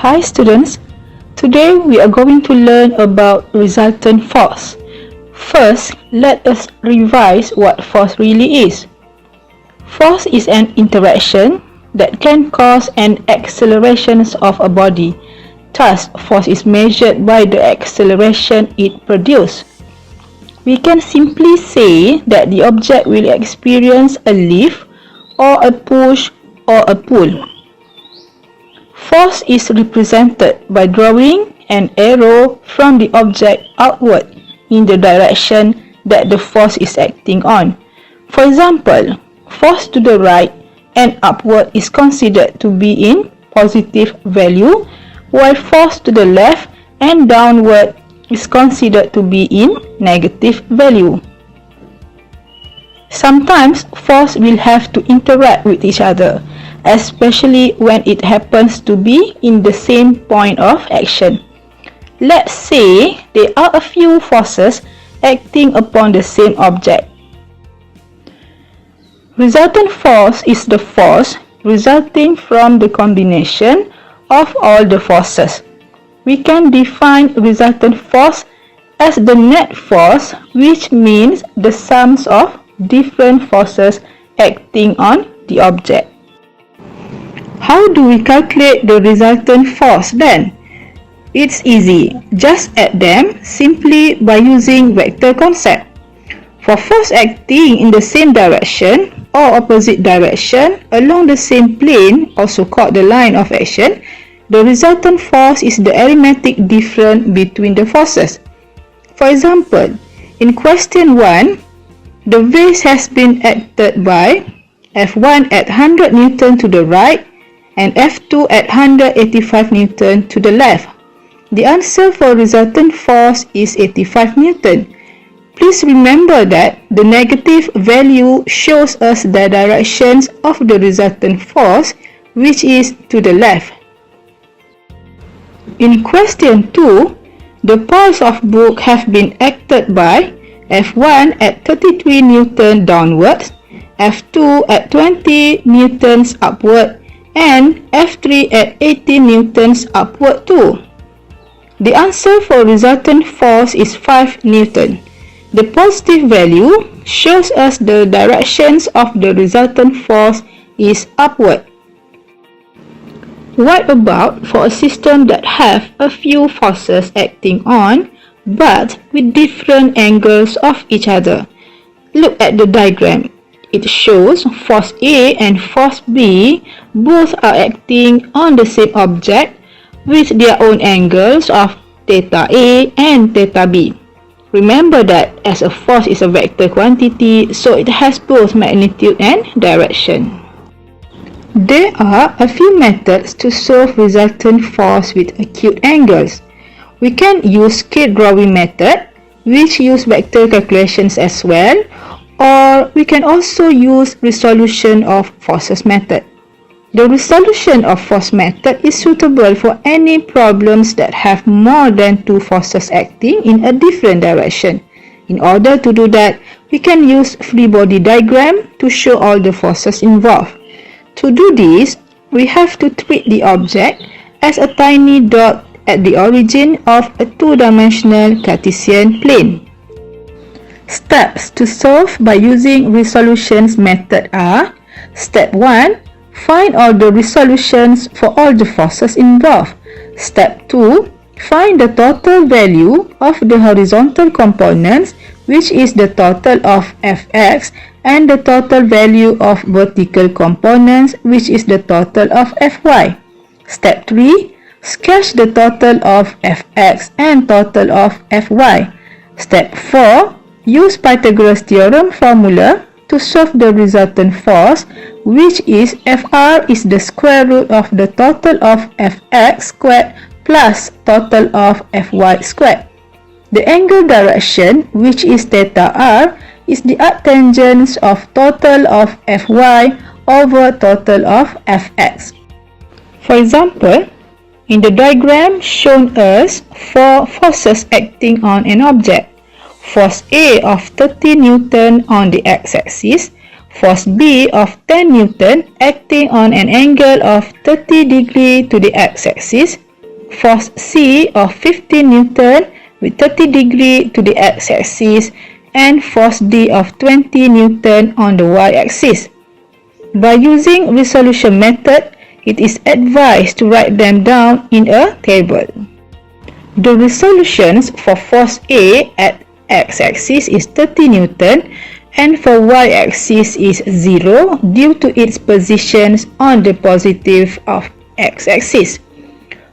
Hi students, today we are going to learn about resultant force. First, let us revise what force really is. Force is an interaction that can cause an acceleration of a body. Thus, force is measured by the acceleration it produces. We can simply say that the object will experience a lift or a push or a pull. Force is represented by drawing an arrow from the object outward in the direction that the force is acting on. For example, force to the right and upward is considered to be in positive value, while force to the left and downward is considered to be in negative value. Sometimes force will have to interact with each other, especially when it happens to be in the same point of action. Let's say there are a few forces acting upon the same object. Resultant force is the force resulting from the combination of all the forces. We can define resultant force as the net force, which means the sums of different forces acting on the object. How do we calculate the resultant force then? It's easy. Just add them simply by using vector concept. For force acting in the same direction or opposite direction along the same plane, also called the line of action, the resultant force is the arithmetic difference between the forces. For example, in question 1, the vase has been acted by F1 at 100 Newton to the right and F2 at 185 Newton to the left. The answer for resultant force is 85 Newton. Please remember that the negative value shows us the directions of the resultant force, which is to the left. In question 2, the piles of books have been acted by F1 at 33 Newton downwards, F2 at 20 Newtons upward, and F3 at 18 Newtons upward too. The answer for resultant force is 5 Newton. The positive value shows us the directions of the resultant force is upward. What about for a system that have a few forces acting on but with different angles of each other? Look at the diagram. It shows force A and force B both are acting on the same object with their own angles of theta A and theta B. Remember that as a force is a vector quantity, so it has both magnitude and direction. There are a few methods to solve resultant force with acute angles. We can use skate drawing method, which use vector calculations as well, or we can also use resolution of forces method. The resolution of force method is suitable for any problems that have more than two forces acting in a different direction. In order to do that, we can use free body diagram to show all the forces involved. To do this, we have to treat the object as a tiny dot at the origin of a two-dimensional Cartesian plane. Steps to solve by using resolutions method are: Step 1. Find all the resolutions for all the forces involved. Step 2. Find the total value of the horizontal components, which is the total of Fx, and the total value of vertical components, which is the total of Fy. Step 3. Sketch the total of Fx and total of Fy. Step 4. Use Pythagoras theorem formula to solve the resultant force, which is Fr is the square root of the total of Fx squared plus total of Fy squared. The angle direction, which is theta r, is the arctangent of total of Fy over total of Fx. For example, in the diagram shown us four forces acting on an object. Force A of 30 Newton on the x-axis, force B of 10 Newton acting on an angle of 30 degree to the x-axis, force C of 15 Newton with 30 degree to the x-axis and force D of 20 Newton on the y-axis. By using resolution method, it is advised to write them down in a table. The resolutions for force A at x-axis is 30 Newton and for y-axis is 0 due to its positions on the positive of x-axis.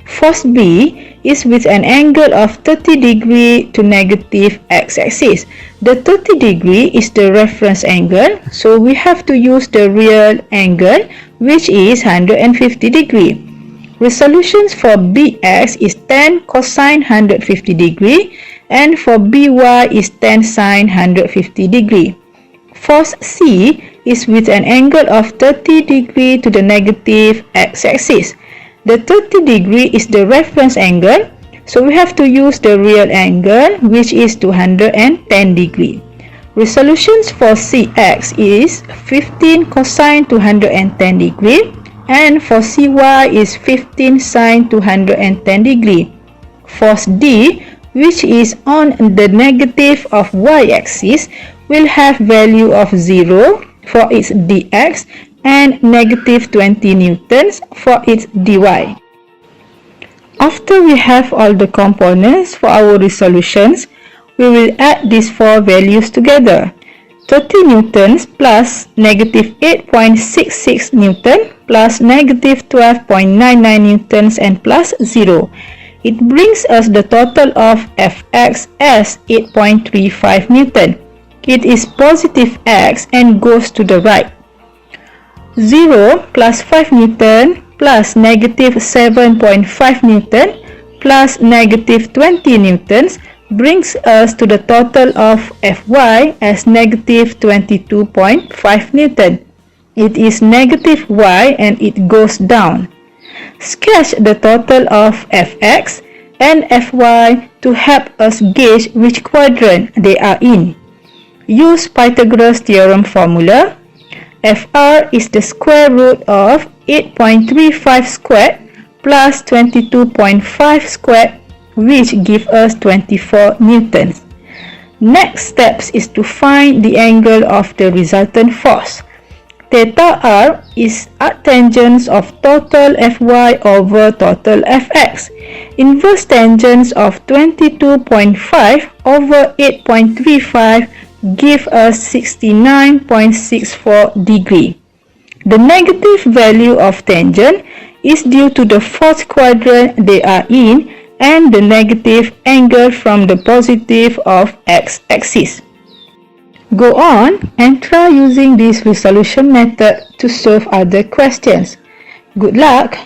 Force B is with an angle of 30 degree to negative x-axis. The 30 degree is the reference angle, so we have to use the real angle, which is 150 degree. Resolutions for BX is 10 cosine 150 degree and for BY is 10 sine 150 degree. Force C is with an angle of 30 degree to the negative x-axis. The 30 degree is the reference angle, so we have to use the real angle, which is 210 degree. Resolutions for CX is 15 cosine 210 degree and for CY is 15 sine 210 degree. Force D, which is on the negative of y-axis, will have value of 0 for its dx and negative 20 newtons for its dy. After we have all the components for our resolutions, we will add these four values together. 30 newtons plus negative 8.66 newton plus negative 12.99 newtons and plus 0. It brings us the total of Fx as 8.35 newton. It is positive x and goes to the right. 0 plus 5 newton plus negative 7.5 newton plus negative 20 newtons brings us to the total of Fy as negative 22.5 newton. It is negative y and it goes down. Sketch the total of Fx and Fy to help us gauge which quadrant they are in. Use Pythagoras theorem formula. Fr is the square root of 8.35 squared plus 22.5 squared, which gives us 24 newtons. Next steps is to find the angle of the resultant force. Theta r is arctangent of total Fy over total Fx. Inverse tangent of 22.5 over 8.35 give us 69.64 degree. The negative value of tangent is due to the fourth quadrant they are in and the negative angle from the positive of x-axis. Go on and try using this resolution method to solve other questions. Good luck!